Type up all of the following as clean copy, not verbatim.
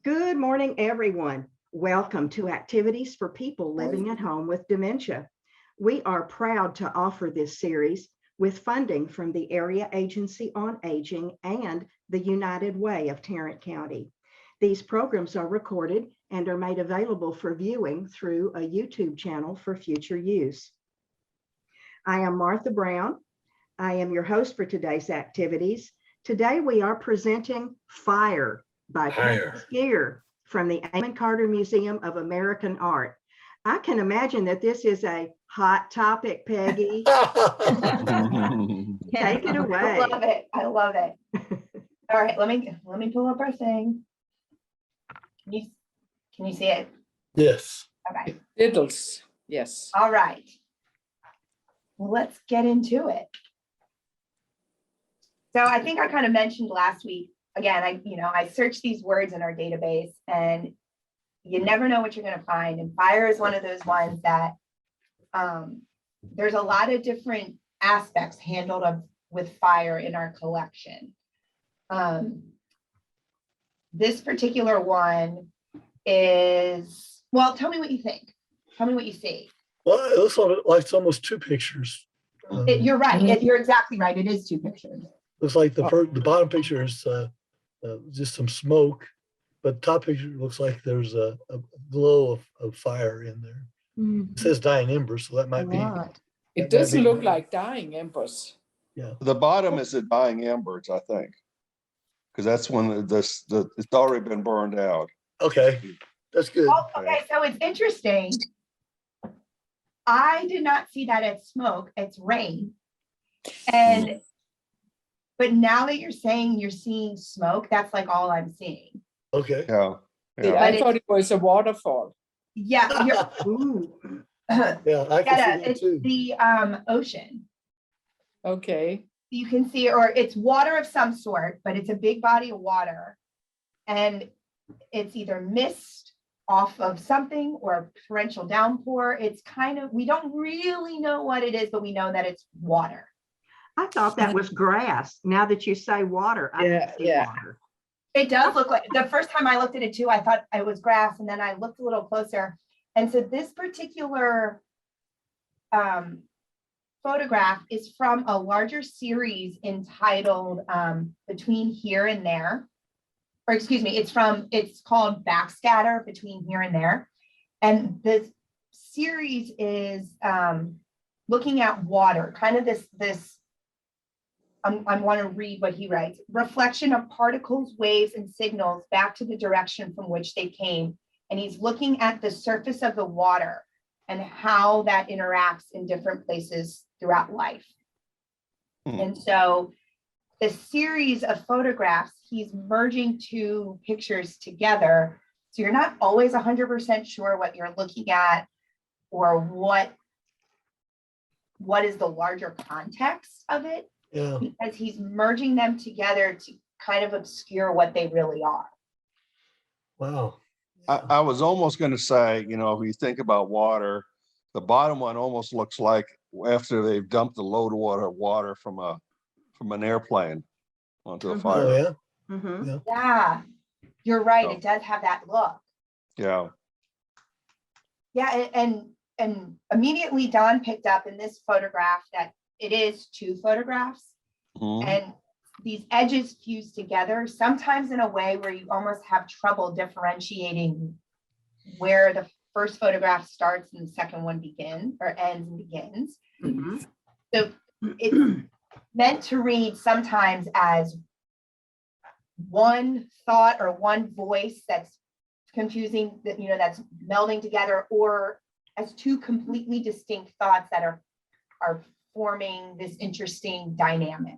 Good morning, everyone. Welcome to Activities for People Living at Home with Dementia. We are proud to offer this series with funding from the Area Agency on Aging and the United Way of Tarrant County. These programs are recorded and are made available for viewing through a YouTube channel for future use. I am Martha Brown. I am your host for today's activities. Today we are presenting Fire by Peggy Skier from the Amon Carter Museum of American Art. I can imagine that this is a hot topic, Peggy. Take it away. I love it. I love it. All right, let me pull up our thing. Can you see it? Yes. Okay. Diddles, yes. All right. Well, let's get into it. So I think I kind of mentioned last week, again, I searched these words in our database and you never know what you're going to find. And fire is one of those ones that there's a lot of different aspects handled with fire in our collection. This particular one is, well, tell me what you think. Tell me what you see. Well, it looks like it's almost two pictures. You're right. You're exactly right. It is two pictures. Looks like the bottom picture is just some smoke, but top picture looks like there's a glow of fire in there. It says dying embers, so that might be. It doesn't look like dying embers. Yeah. The bottom is the dying embers, I think, because that's when it's already been burned out. Okay, that's good. Oh, okay, so it's interesting. I did not see that as smoke. It's rain, but now that you're saying you're seeing smoke, that's like all I'm seeing. Okay. Yeah. Yeah, I thought it was a waterfall. Yeah, Yeah, I can see that it's too. the ocean. Okay. You can see, or it's water of some sort, but it's a big body of water, and it's either mist off of something or a torrential downpour. It's kind of, we don't really know what it is, but we know that it's water. I thought that was grass. Now that you say water, I can see water. It does look like, the first time I looked at it too, I thought it was grass, and then I looked a little closer. And so this particular photograph is from a larger series entitled Between Here and There. Or excuse me, it's called Backscatter, Between Here and There. And this series is looking at water, kind of this I want to read what he writes. Reflection of particles, waves, and signals back to the direction from which they came. And he's looking at the surface of the water and how that interacts in different places throughout life. And so the series of photographs, he's merging two pictures together. So you're not always 100% sure what you're looking at or what is the larger context of it. Yeah. Because he's merging them together to kind of obscure what they really are. Wow. I was almost going to say, if you think about water, the bottom one almost looks like after they've dumped a load of water from an airplane onto a fire. Oh, yeah. Mm-hmm. Yeah, you're right. Oh. It does have that look. Yeah. Yeah, and immediately Don picked up in this photograph that it is two photographs, and these edges fuse together, sometimes in a way where you almost have trouble differentiating where the first photograph starts and the second one begins or ends and begins. Mm-hmm. So it's meant to read sometimes as one thought or one voice that's confusing, that's melding together, or as two completely distinct thoughts that are forming this interesting dynamic.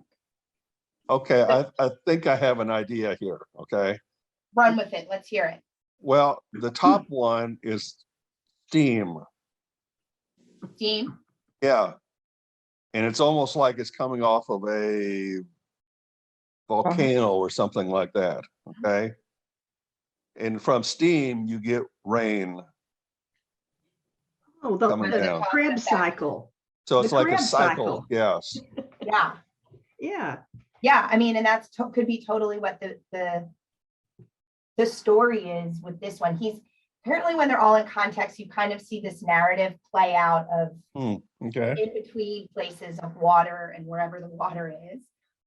Okay, I think I have an idea here. Okay. Run with it. Let's hear it. Well, the top one is steam. Steam. Yeah. And it's almost like it's coming off of a volcano or something like that. Okay. And from steam, you get rain. Oh, Coming the down. crib cycle. So it's The like a crab cycle. cycle. Yes. Yeah. Yeah. Yeah. I mean, and that's could be totally what the the story is with this one. He's apparently, when they're all in context, you kind of see this narrative play out of Okay. in between places of water and wherever the water is.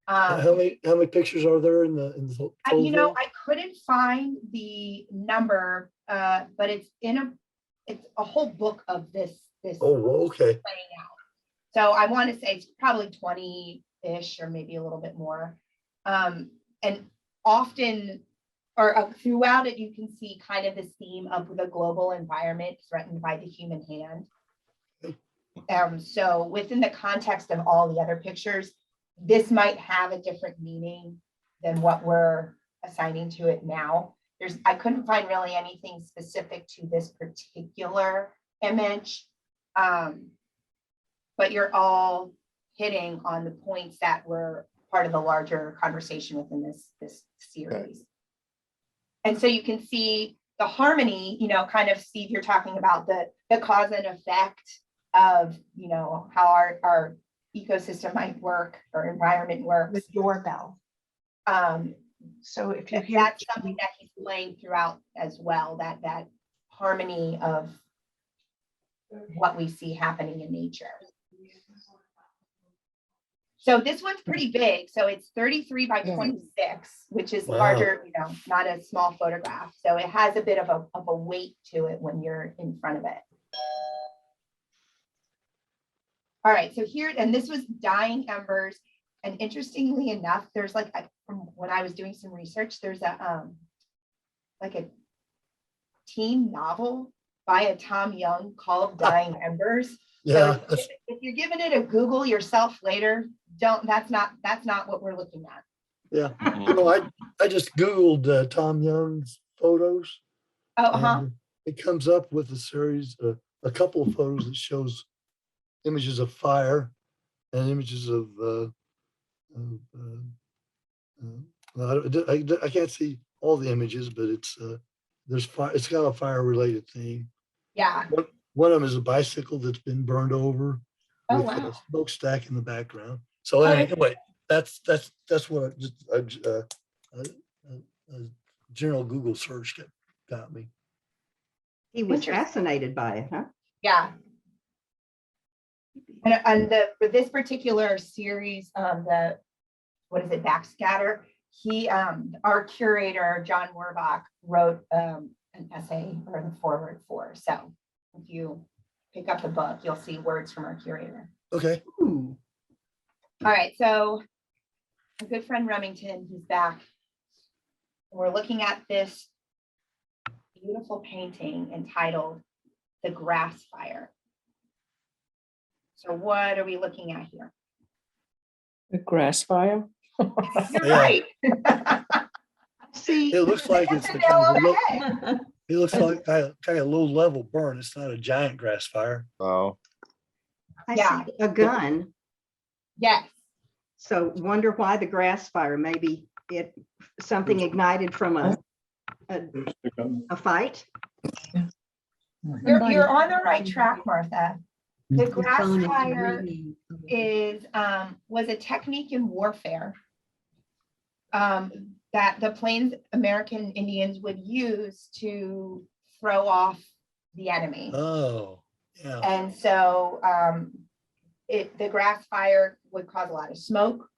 How many pictures are there in the total You know, thing? I couldn't find the number, but it's a whole book of this Oh, well, okay. playing out. So I want to say it's probably 20-ish or maybe a little bit more. And often or throughout it, you can see kind of this theme of the global environment threatened by the human hand. So within the context of all the other pictures, this might have a different meaning than what we're assigning to it now. I couldn't find really anything specific to this particular image, but you're all hitting on the points that were part of the larger conversation within this series. And so you can see the harmony, you know, kind of, Steve, you're talking about the cause and effect of, you know, how our ecosystem might work or environment works. With doorbell. So if you hear, That's something that he's playing throughout as well, that harmony of what we see happening in nature. So this one's pretty big. So it's 33 by 26, which is larger, you know, not a small photograph. So it has a bit of a weight to it when you're in front of it. All right, so here, and this was Dying Embers. And interestingly enough, there's like, from when I was doing some research, there's like a teen novel by a Tom Young called Dying Embers. Yeah. So if you're giving it a Google yourself later, that's not what we're looking at. Yeah. No, I just Googled Tom Young's photos. Oh, It comes up with a series, a couple of photos that shows images of fire and images of I can't see all the images, but it's there's fire. It's got a fire related theme. yeah. One of them is a bicycle that's been burned over Oh, with wow. a smokestack in the background. So anyway, that's what a general Google search got me. he was Interesting. fascinated by it, huh? Yeah. And for this particular series, what is it, Backscatter? Our curator, John Werbach, wrote an essay or the foreword for. So if you pick up the book, you'll see words from our curator. Okay. Ooh. All right, so a good friend Remington, he's back. We're looking at this beautiful painting entitled The Grass Fire. So what are we looking at here? The grass fire. You're Yeah. right. See, It looks like it's That's a nail on the head. it looks like kind of low level burn. It's not a giant grass fire. Oh, I Yeah. see a gun. Yes. So wonder why the grass fire, maybe something ignited from a fight. You're on the right track, Martha. The grass fire was a technique in warfare that the Plains American Indians would use to throw off the enemy. Oh, yeah. And so the grass fire would cause a lot of smoke.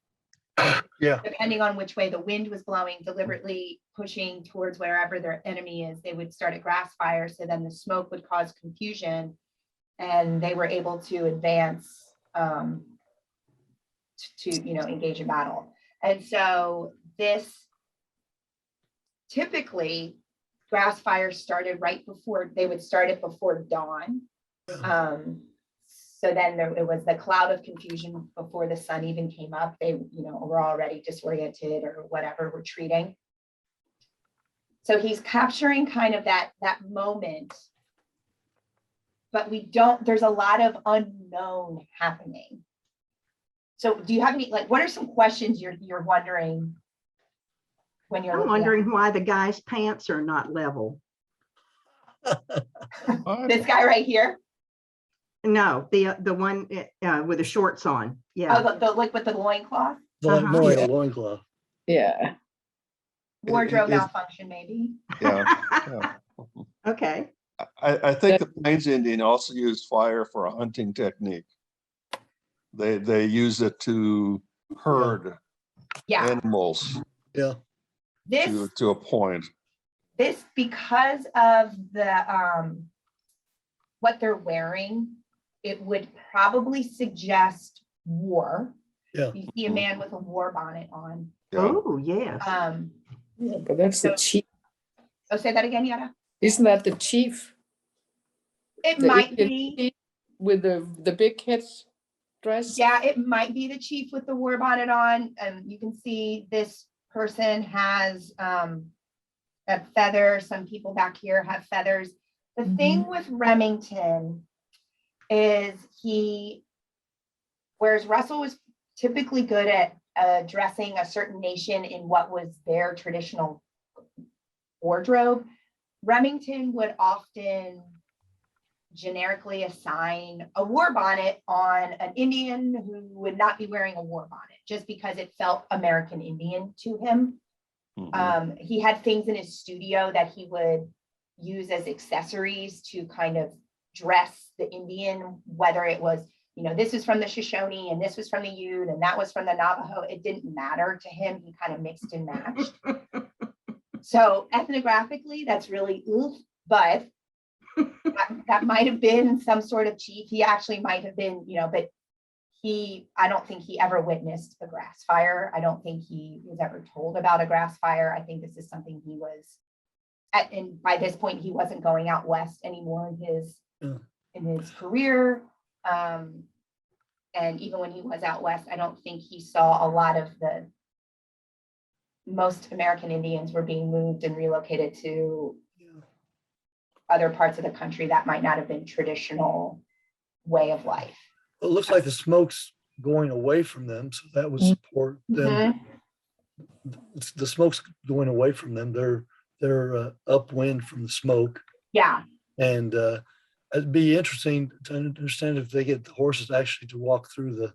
Yeah. Depending on which way the wind was blowing, deliberately pushing towards wherever their enemy is, they would start a grass fire. So then the smoke would cause confusion and they were able to advance to engage in battle. And so this typically grass fires started right before, they would start it before dawn. So then it was the cloud of confusion before the sun even came up. They, were already disoriented or whatever, retreating. So he's capturing kind of that moment, but there's a lot of unknown happening. So do you have any, what are some questions you're wondering when you're I'm wondering why the guy's pants are not level. This guy right here? No, the one with the shorts on. Yeah. Oh, the with the loincloth? More like Yeah. a loincloth. Yeah. Wardrobe is- malfunction, maybe. Yeah, yeah. Okay. I think the Plains Indian also used fire for a hunting technique. They use it to herd Yeah, animals Yeah. this, to a point. because of the, what they're wearing, it would probably suggest war. Yeah. You see a man with a war bonnet on. Yeah. Oh, yes. Yeah, but that's the So- chief. Oh, say that again, Yada? Isn't that the chief? It The might Indian be. chief with the big head dress? Yeah, it might be the chief with the war bonnet on. You can see this person has a feather. Some people back here have feathers. The thing with Remington is whereas Russell was typically good at addressing a certain nation in what was their traditional wardrobe, Remington would often generically assign a war bonnet on an Indian who would not be wearing a war bonnet just because it felt American Indian to him. Mhm. He had things in his studio that he would use as accessories to kind of dress the Indian, whether it was, this was from the Shoshone and this was from the Ute and that was from the Navajo. It didn't matter to him. He kind of mixed and matched. So ethnographically, that's really oof, but that might have been some sort of chief. He actually might have been, but I don't think he ever witnessed a grass fire. I don't think he was ever told about a grass fire. I think this is something he was and by this point, he wasn't going out west anymore in his career. And even when he was out west, I don't think he saw a lot of most American Indians were being moved and relocated to other parts of the country that might not have been traditional way of life. It looks like the smoke's going away from them, so that would support them. The smoke's going away from them. They're upwind from the smoke, Yeah, and it'd be interesting to understand if they get the horses actually to walk through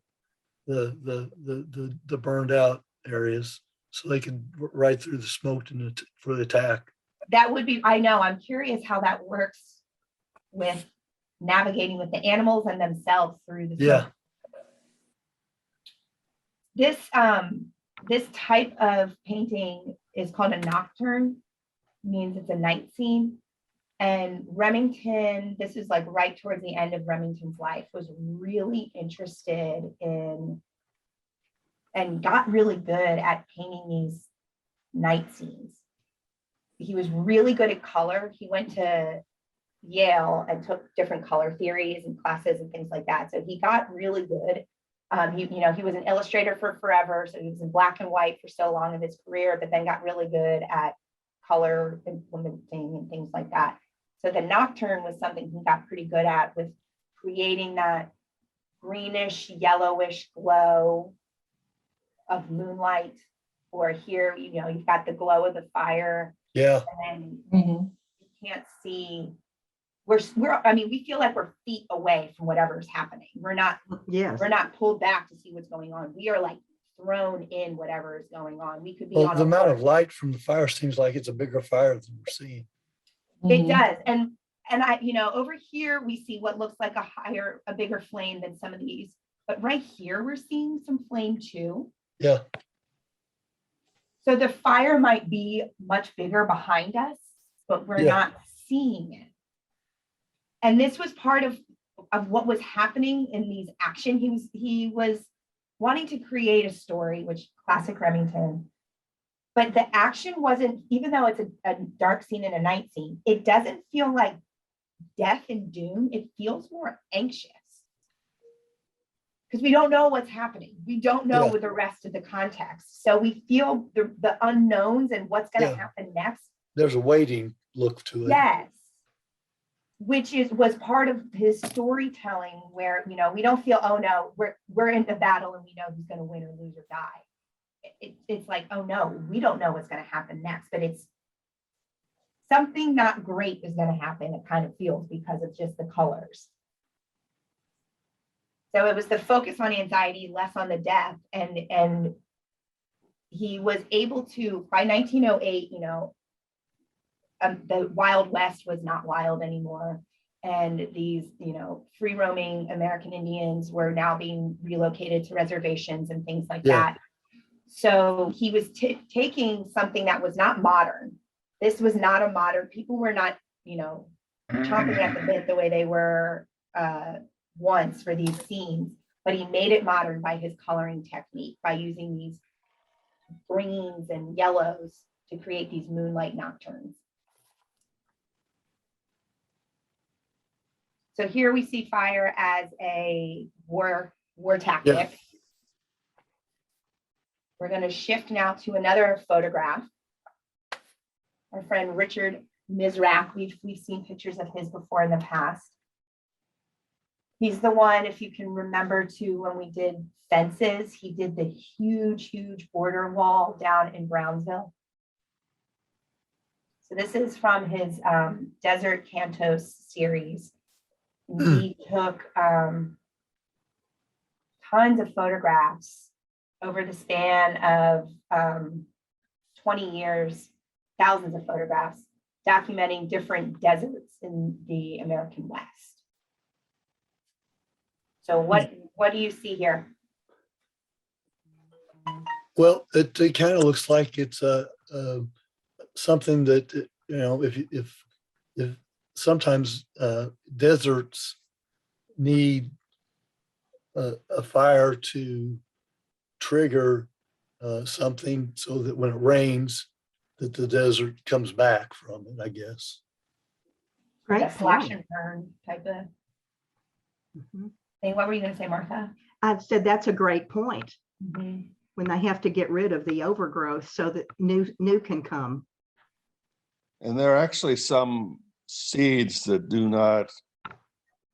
the burned out areas, so they can ride through the smoke for the attack. that would be, I know, I'm curious how that works with navigating with the animals and themselves through the Yeah. smoke. This type of painting is called a nocturne, means it's a night scene. And Remington, this is like right towards the end of Remington's life, was really interested in and got really good at painting these night scenes. He was really good at color. He went to Yale and took different color theories and classes and things like that. So he got really good. He was an illustrator for forever. So he was in black and white for so long of his career, but then got really good at color implementing and things like that. So the nocturne was something he got pretty good at, with creating that greenish, yellowish glow of moonlight. Or here, you've got the glow of the fire. Yeah. And then you can't see. We feel like we're feet away from whatever's happening. We're not pulled back to see what's going on. We are like thrown in whatever is going on. We could be Well, on the amount of horse. light from the fire seems like it's a bigger fire than we're seeing. It does. And I, over here we see what looks like a bigger flame than some of these. But right here we're seeing some flame too. Yeah. So the fire might be much bigger behind us, but we're not seeing it. And this was part of what was happening in these action. He was wanting to create a story, which classic Remington, but the action wasn't, even though it's a dark scene and a night scene, it doesn't feel like death and doom. It feels more anxious because we don't know what's happening. We don't know the rest of the context. So we feel the unknowns and what's going to happen next. There's a waiting look to it. Yes. Which was part of his storytelling, where we don't feel, oh no, we're in the battle and we know who's going to win or lose or die. It's like, oh no, we don't know what's going to happen next, but it's something not great is going to happen. It kind of feels, because of just the colors. So it was the focus on anxiety, less on the death, and he was able to, by 1908, the Wild West was not wild anymore. And these, free roaming American Indians were now being relocated to reservations and things like that. So he was taking something that was not modern. This was not a modern, people were not, chomping at the bit the way they were once for these scenes, but he made it modern by his coloring technique, by using these greens and yellows to create these moonlight nocturnes. So here we see fire as a war tactic. Yeah. We're going to shift now to another photograph. Our friend Richard Mizrak, we've seen pictures of his before in the past. He's the one, if you can remember too, when we did fences, he did the huge border wall down in Brownsville. So this is from his Desert Cantos series. He took tons of photographs over the span of 20 years, thousands of photographs documenting different deserts in the American West. So what do you see here? Well, it kind of looks like it's something that, if sometimes deserts need a fire to trigger something so that when it rains, that the desert comes back from it, I guess. Like Great a slash point. and burn type of Mhm. thing. What were you going to say, Martha? I said that's a great point. Mm-hmm. When they have to get rid of the overgrowth so that new can come. And there are actually some seeds that do not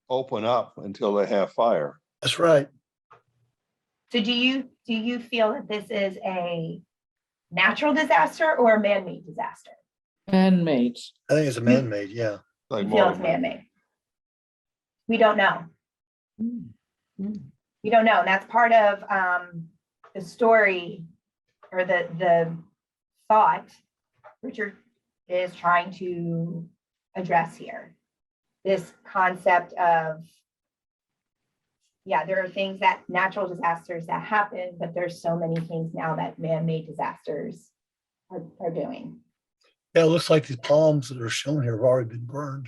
open up until they have fire. That's right. So do you feel that this is a natural disaster or a man-made disaster? Man-made. I think it's a man-made, yeah. Like You feel it's more- man-made? We don't know. Mm. We don't know. And that's part of the story or the thought Richard is trying to address here. This concept of, there are things that natural disasters that happen, but there's so many things now that man-made disasters are doing. Yeah, it looks like these palms that are shown here have already been burned.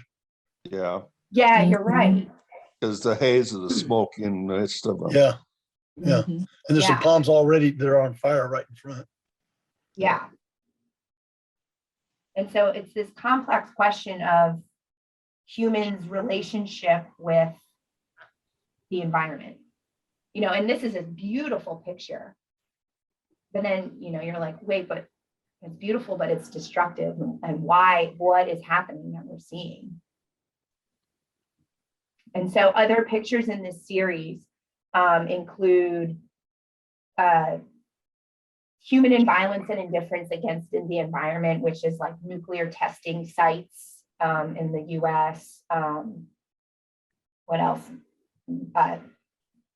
Yeah, Yeah, you're Mhm. right. because the haze of the smoke in the midst of them. Yeah, yeah. Mhm. And there's some Yeah. palms already that are on fire right in front. Yeah. And so it's this complex question of humans' relationship with the environment. And this is a beautiful picture. But then, you're like, wait, but it's beautiful, but it's destructive. And why? What is happening that we're seeing? And so other pictures in this series include human and violence and indifference against the environment, which is like nuclear testing sites in the US. What else?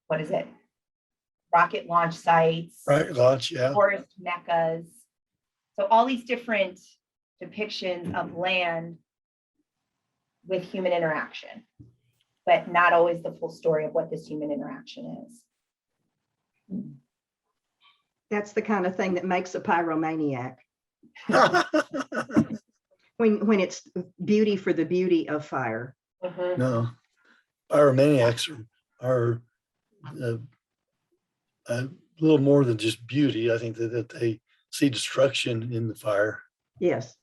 What is it? Rocket launch sites, Right, launch, yeah. forest meccas. So all these different depictions of land with human interaction, but not always the full story of what this human interaction is. That's the kind of thing that makes a pyromaniac. When it's beauty for the beauty of fire. Mhm. No, pyromaniacs are a little more than just beauty. I think that they see destruction in the fire. Yes.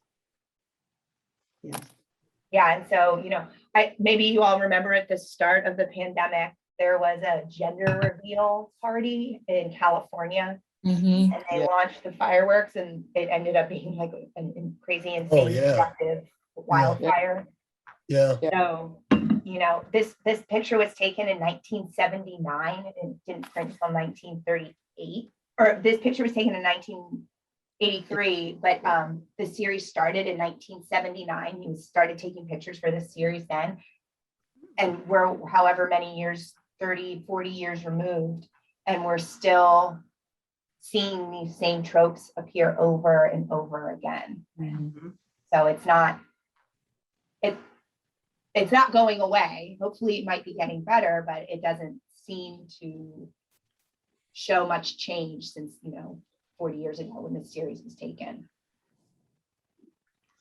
Yes. Yeah, and so, maybe you all remember at the start of the pandemic, there was a gender reveal party in California, Mhm. and they Yeah. launched the fireworks, and it ended up being like a crazy, insane, Oh, yeah. destructive wildfire. Yeah. So, this picture was taken in 1979 and didn't print until 1938. Or this picture was taken in 1983, but the series started in 1979. He started taking pictures for this series then. And we're however many years, 30, 40 years removed, and we're still seeing these same tropes appear over and over again. Mhm. So it's not going away. Hopefully it might be getting better, but it doesn't seem to show much change since, 40 years ago when this series was taken.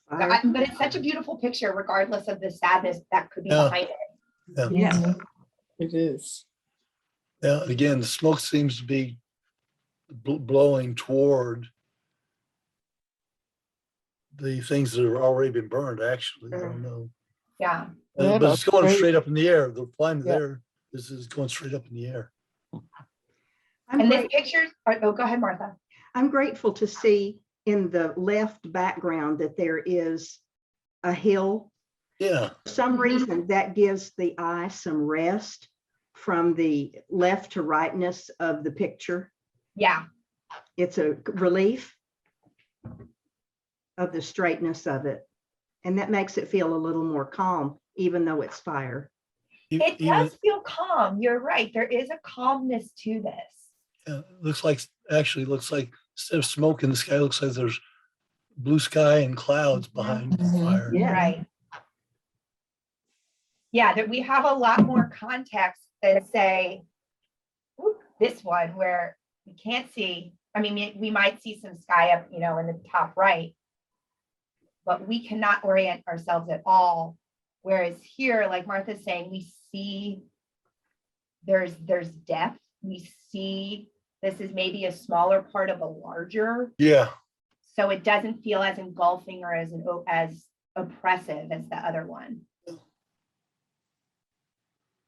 Fire. But it's such a beautiful picture, regardless of the sadness that could be Yeah. behind it. Yeah. Yes. It is. Yeah, again, the smoke seems to be blowing toward the things that have already been burned, actually. I don't know. Yeah. Yeah, But it's that's going great. straight up in the air. The flame Yeah. there is going straight up in the air. I'm And this great- picture, oh, go ahead, Martha. I'm grateful to see in the left background that there is a hill. Yeah, For some Mhm. reason, that gives the eye some rest from the left to rightness of the picture. Yeah. It's a relief of the straightness of it. And that makes it feel a little more calm, even though it's fire. It even, does feel calm. You're right. There is a calmness to this. looks like, actually looks like instead of smoke in the sky, looks like there's blue sky and clouds behind the Mhm. fire. Yeah. Right. Yeah, that we have a lot more context than say this one where we can't see. I mean, we might see some sky up, in the top right, but we cannot orient ourselves at all. Whereas here, like Martha's saying, we see there's depth. We see this is maybe a smaller part of a larger, Yeah, so it doesn't feel as engulfing or as oppressive as the other one.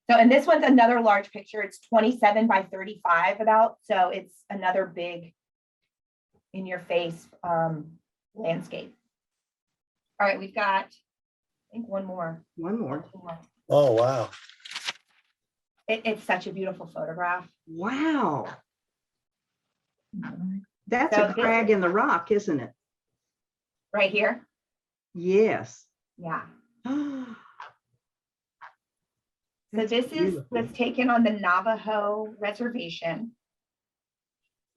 So, and this one's another large picture. It's 27 by 35 about, so it's another big in your face landscape. All right, we've got, I think one more. One more. Two more. oh, wow. It's such a beautiful photograph. Wow. That's So a crag in the rock, isn't it? Right here. Yes. Yeah. So That's this beautiful. was taken on the Navajo reservation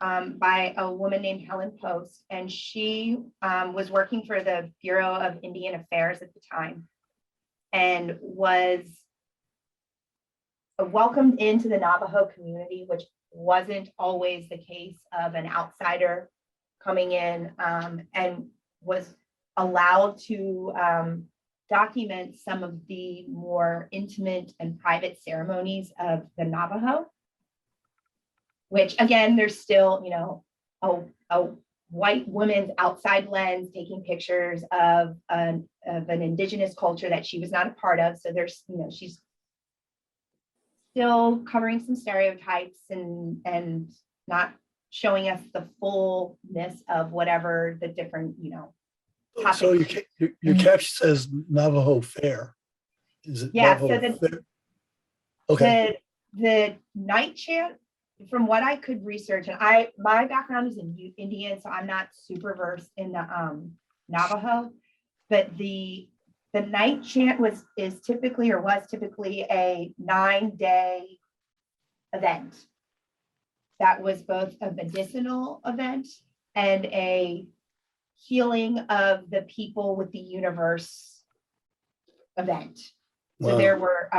by a woman named Helen Post, and she was working for the Bureau of Indian Affairs at the time, and was welcomed into the Navajo community, which wasn't always the case of an outsider coming in, and was allowed to document some of the more intimate and private ceremonies of the Navajo, which again, there's still, a white woman's outside lens taking pictures of an indigenous culture that she was not a part of. So there's, she's still covering some stereotypes and not showing us the fullness of whatever the different, So topics. your caption says Navajo Fair. Is it Yeah, Navajo so Fair? Okay, The night chant, from what I could research, and my background is in Indian, so I'm not super versed in the Navajo, but the night chant was typically a 9-day event that was both a medicinal event and a healing of the people with the universe event. So Wow. there were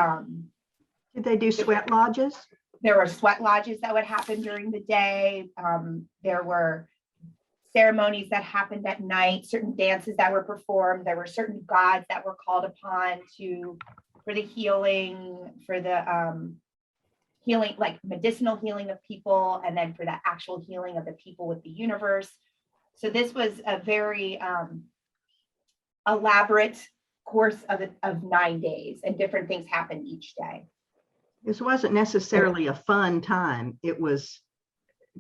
Did they do sweat lodges? there were sweat lodges that would happen during the day. There were ceremonies that happened at night, certain dances that were performed. There were certain gods that were called upon for the healing, for the healing, like medicinal healing of people, and then for the actual healing of the people with the universe. So this was a very elaborate course of 9 days, and different things happened each day. This wasn't necessarily a fun time. It was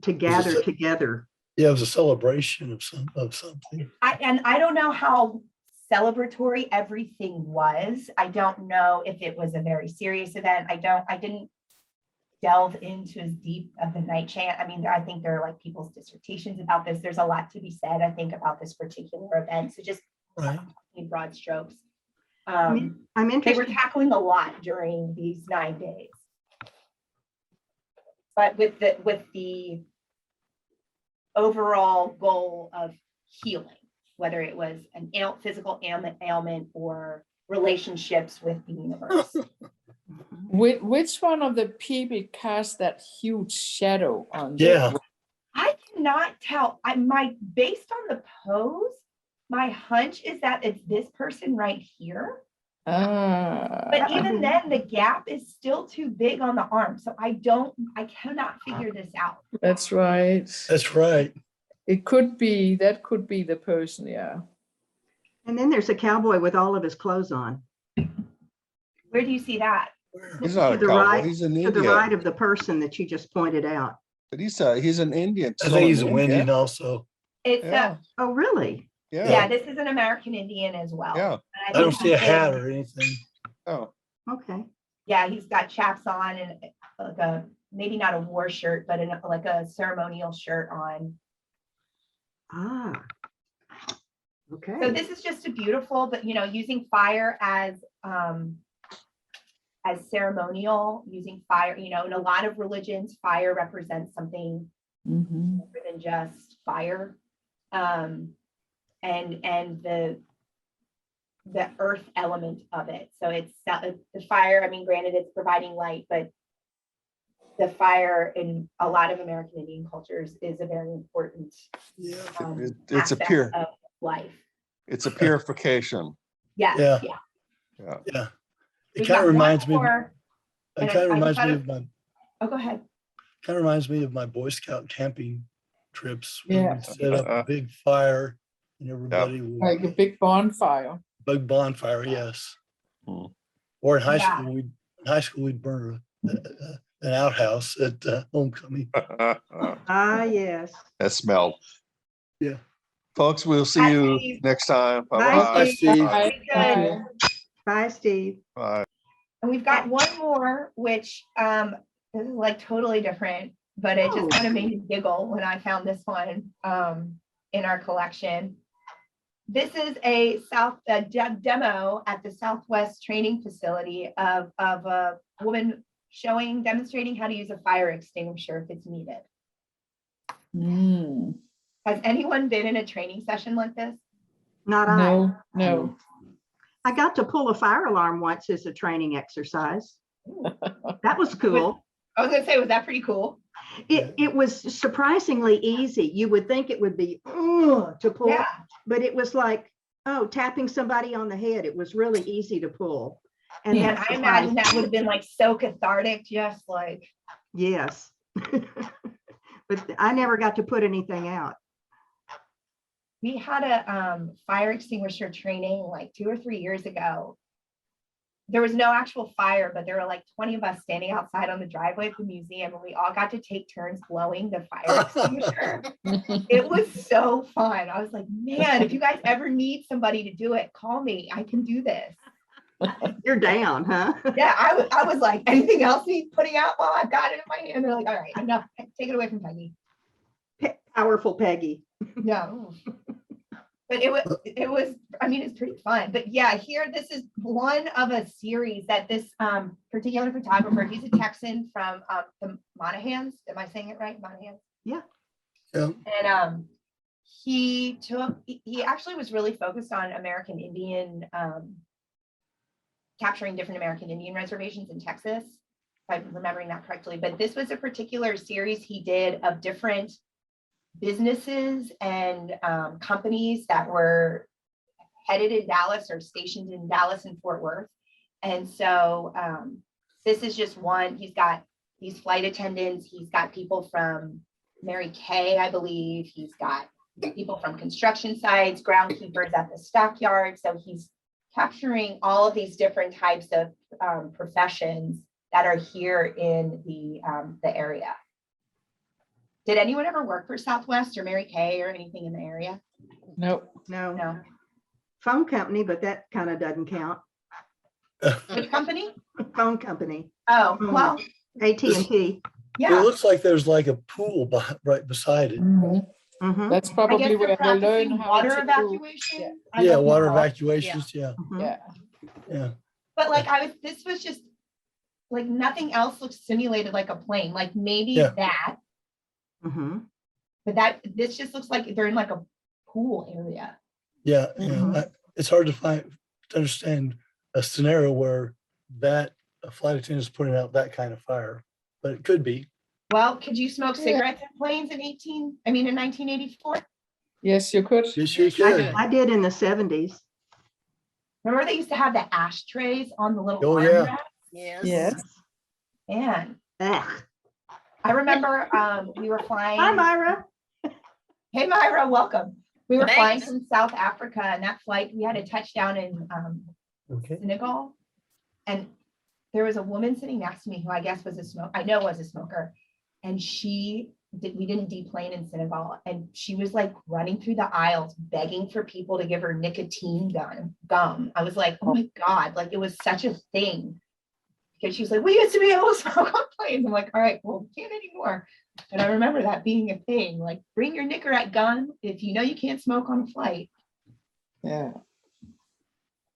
to gather together. Yeah, it was a celebration of something. I don't know how celebratory everything was. I don't know if it was a very serious event. I didn't delve into as deep of the night chant. I mean, I think there are like people's dissertations about this. There's a lot to be said, I think, about this particular event. So just Right. in broad strokes. I'm They were interested. tackling a lot during these 9 days. But with the overall goal of healing, whether it was an physical ailment or relationships with the universe. Which one of the people cast that huge shadow on the Yeah. I cannot tell. Based on the pose, my hunch is that it's this person right here. But That would even be- then, the gap is still too big on the arm. So I cannot figure this out. That's right. That's right. It could be, that could be the person, yeah. And then there's a cowboy with all of his clothes on. Where do you see that? He's not To a the cowboy. right- He's an To the right Indian. of the person that you just pointed out. But he's an Indian. I still think he's an a Indian also. It's Yeah. Oh, really? yeah, this is an American Indian as well. Yeah. And I don't think see a he's hat been- or anything. Oh, Okay. Yeah, he's got chaps on and like maybe not a war shirt, but like a ceremonial shirt on. Ah. So Okay. this is just a beautiful, but using fire as ceremonial, using fire, in a lot of religions, fire represents something Mhm. more than just fire. And the earth element of it. So it's the fire. I mean, granted, it's providing light, but the fire in a lot of American Indian cultures is a very important Yeah. it's a aspect of life. it's a purification. Yes, Yeah. yeah. Yeah. Yeah. It We've kind got of one reminds me. more, It and kind of I reminds thought me of- of my. Oh, go ahead. Kind of reminds me of my Boy Scout camping trips. When Yeah. we'd set up a big fire and everybody Like a would big bonfire. big bonfire. Yes. Hmm. Or in high Yeah. school, we'd burn an outhouse at homecoming. Ah, yes. That smelled. Yeah. Folks, we'll see Bye, you Steve. next time. Bye, Bye-bye. Steve. Bye. Pretty good. Bye, Steve. Bye. And we've got one more, which this is like totally different, but it just Oh. kind of made me giggle when I found this one in our collection. This is a demo at the Southwest Training Facility of a woman demonstrating how to use a fire extinguisher if it's needed. Mm. Has anyone been in a training session like this? Not I. No. I got to pull a fire alarm once as a training exercise. That was cool. I was gonna say, was that pretty cool? It was surprisingly easy. You would think it would be to pull, Yeah. but it was like, tapping somebody on the head. It was really easy to pull. And Yeah. And that I imagine that would have been like so cathartic, just like, Yes. But I never got to put anything out. we had a fire extinguisher training like 2 or 3 years ago. There was no actual fire, but there were like 20 of us standing outside on the driveway of the museum, and we all got to take turns blowing the fire extinguisher. It was so fun. I was like, man, if you guys ever need somebody to do it, call me. I can do this. You're down, huh? Yeah, I was like, anything else need putting out? Well, I've got it in my hand. They're like, all right, enough. Take it away from Peggy. Powerful Peggy. No. But it was, I mean, it's pretty fun. But yeah, here, this is one of a series that this particular photographer, he's a Texan from the Monahans. Am I saying it right? Monahans? Yeah. Yeah. And he actually was really focused on American Indian, capturing different American Indian reservations in Texas, if I'm remembering that correctly. But this was a particular series he did of different businesses and companies that were headed in Dallas or stationed in Dallas and Fort Worth. And so this is just one. He's got these flight attendants. He's got people from Mary Kay, I believe. He's got people from construction sites, groundkeepers at the stockyard. So he's capturing all of these different types of professions that are here in the area. Did anyone ever work for Southwest or Mary Kay or anything in the area? No. No. No. Phone company, but that kind of doesn't count. Which company? Phone company, Oh, well, AT&T. It yeah. looks like there's like a pool right beside it. Mhm. Mhm. That's I probably guess where they're they learn practicing how water to do. evacuation. I Yeah, don't water know. evacuations. Yeah. Mhm. Yeah. Yeah. But like this was just like nothing else looks simulated like a plane. Like maybe Yeah. that, Mhm. But this just looks like they're in like a pool area. Yeah, Mhm. it's hard to understand a scenario where that a flight attendant is putting out that kind of fire, but it could be. Well, could you smoke Yeah. cigarettes in planes in 1984? Yes, you could. Yes, you could. I did in the 70s. Remember they used to have the ashtrays on the little Oh, arm yeah. rest? Yes. Man, Ugh. I remember we were flying. Hi, Myra. Hey, Myra, welcome. We were flying Thanks. from South Africa, and that flight, we had a touchdown in Okay. Senegal. And there was a woman sitting next to me who I guess was a smoker. And we didn't deplane in Senegal. And she was like running through the aisles, begging for people to give her nicotine gum. I was like, oh my God, like it was such a thing. Because she was like, we used to be able to smoke on planes. I'm like, all right, well, we can't anymore. And I remember that being a thing, like bring your Nicorette gun if you know you can't smoke on a flight. Yeah.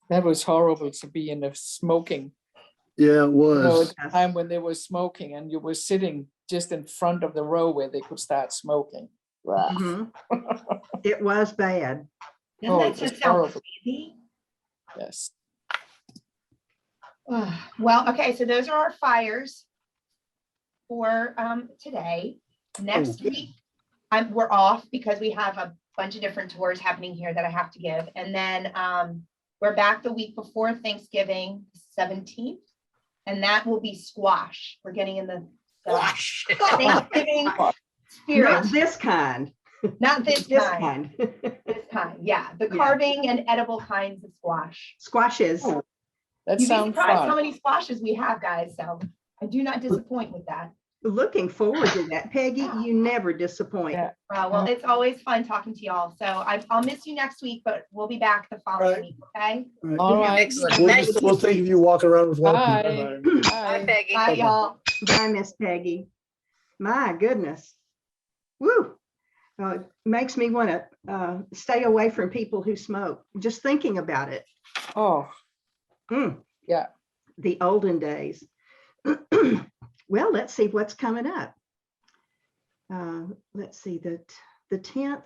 That was horrible to be in a smoking. Yeah, it was. A time when they were smoking and you were sitting just in front of the row where they could start smoking. Wow. Mhm. It was bad. Doesn't Oh, that it was just sound horrible. crazy? Yes. Well, okay, so those are our fires for today. Next good. week, we're off because we have a bunch of different tours happening here that I have to give. And then we're back the week before Thanksgiving, 17th, and that will be squash. We're getting in the Gosh. Thanksgiving Not spirit, this kind. not this This kind, kind. this kind, yeah, the Yeah. carving and edible kinds of squash. Squashes. Oh, That You'd be sounds surprised how fun. many squashes we have, guys, so I do not disappoint with that. Looking forward to that. Peggy, you never disappoint. Yeah. Well, it's always fun talking to y'all. So I'll miss you next week, but we'll be back the following Right. week, okay? All right. Excellent. We'll, Thank we'll think of you walking around with one. Bye. Bye, Bye. Peggy. Bye, y'all. Bye, Miss Peggy. My goodness. Woo. It makes me want to stay away from people who smoke. Just thinking about it. Oh, Mm. Yeah. The olden days. Well, let's see what's coming up. Let's see, the 10th.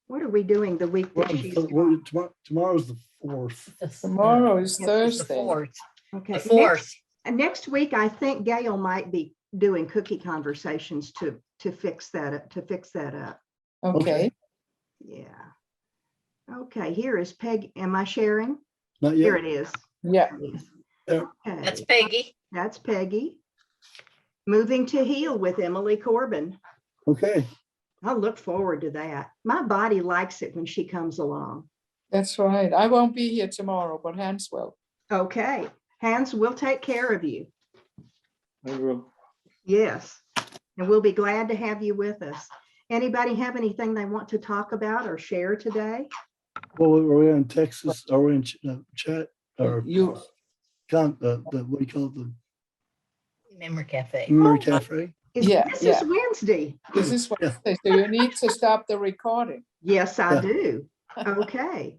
What are we doing the week that she's gone? Tomorrow's the 4th. tomorrow is Yes, It's the Thursday. 4th. Okay. The 4th. Next week, I think Gail might be doing cookie conversations to fix that up. Okay. Yeah. Okay, here is Peg. Am I sharing? Not Here yet. it is. Yeah. There. That's Okay, Peggy. that's Peggy. Moving to Heal with Emily Corbin. Okay. I look forward to that. My body likes it when she comes along. That's right. I won't be here tomorrow, but Hans will. Okay, Hans, we'll take care of you. I will. Yes, and we'll be glad to have you with us. Anybody have anything they want to talk about or share today? Well, are we in Texas? Are we in chat or You, what do you call it? The Memory Cafe. Memory Cafe? This Yeah. is Wednesday. this is what Yeah. I say. So you need to stop the recording. Yes, I Yeah. do. Okay.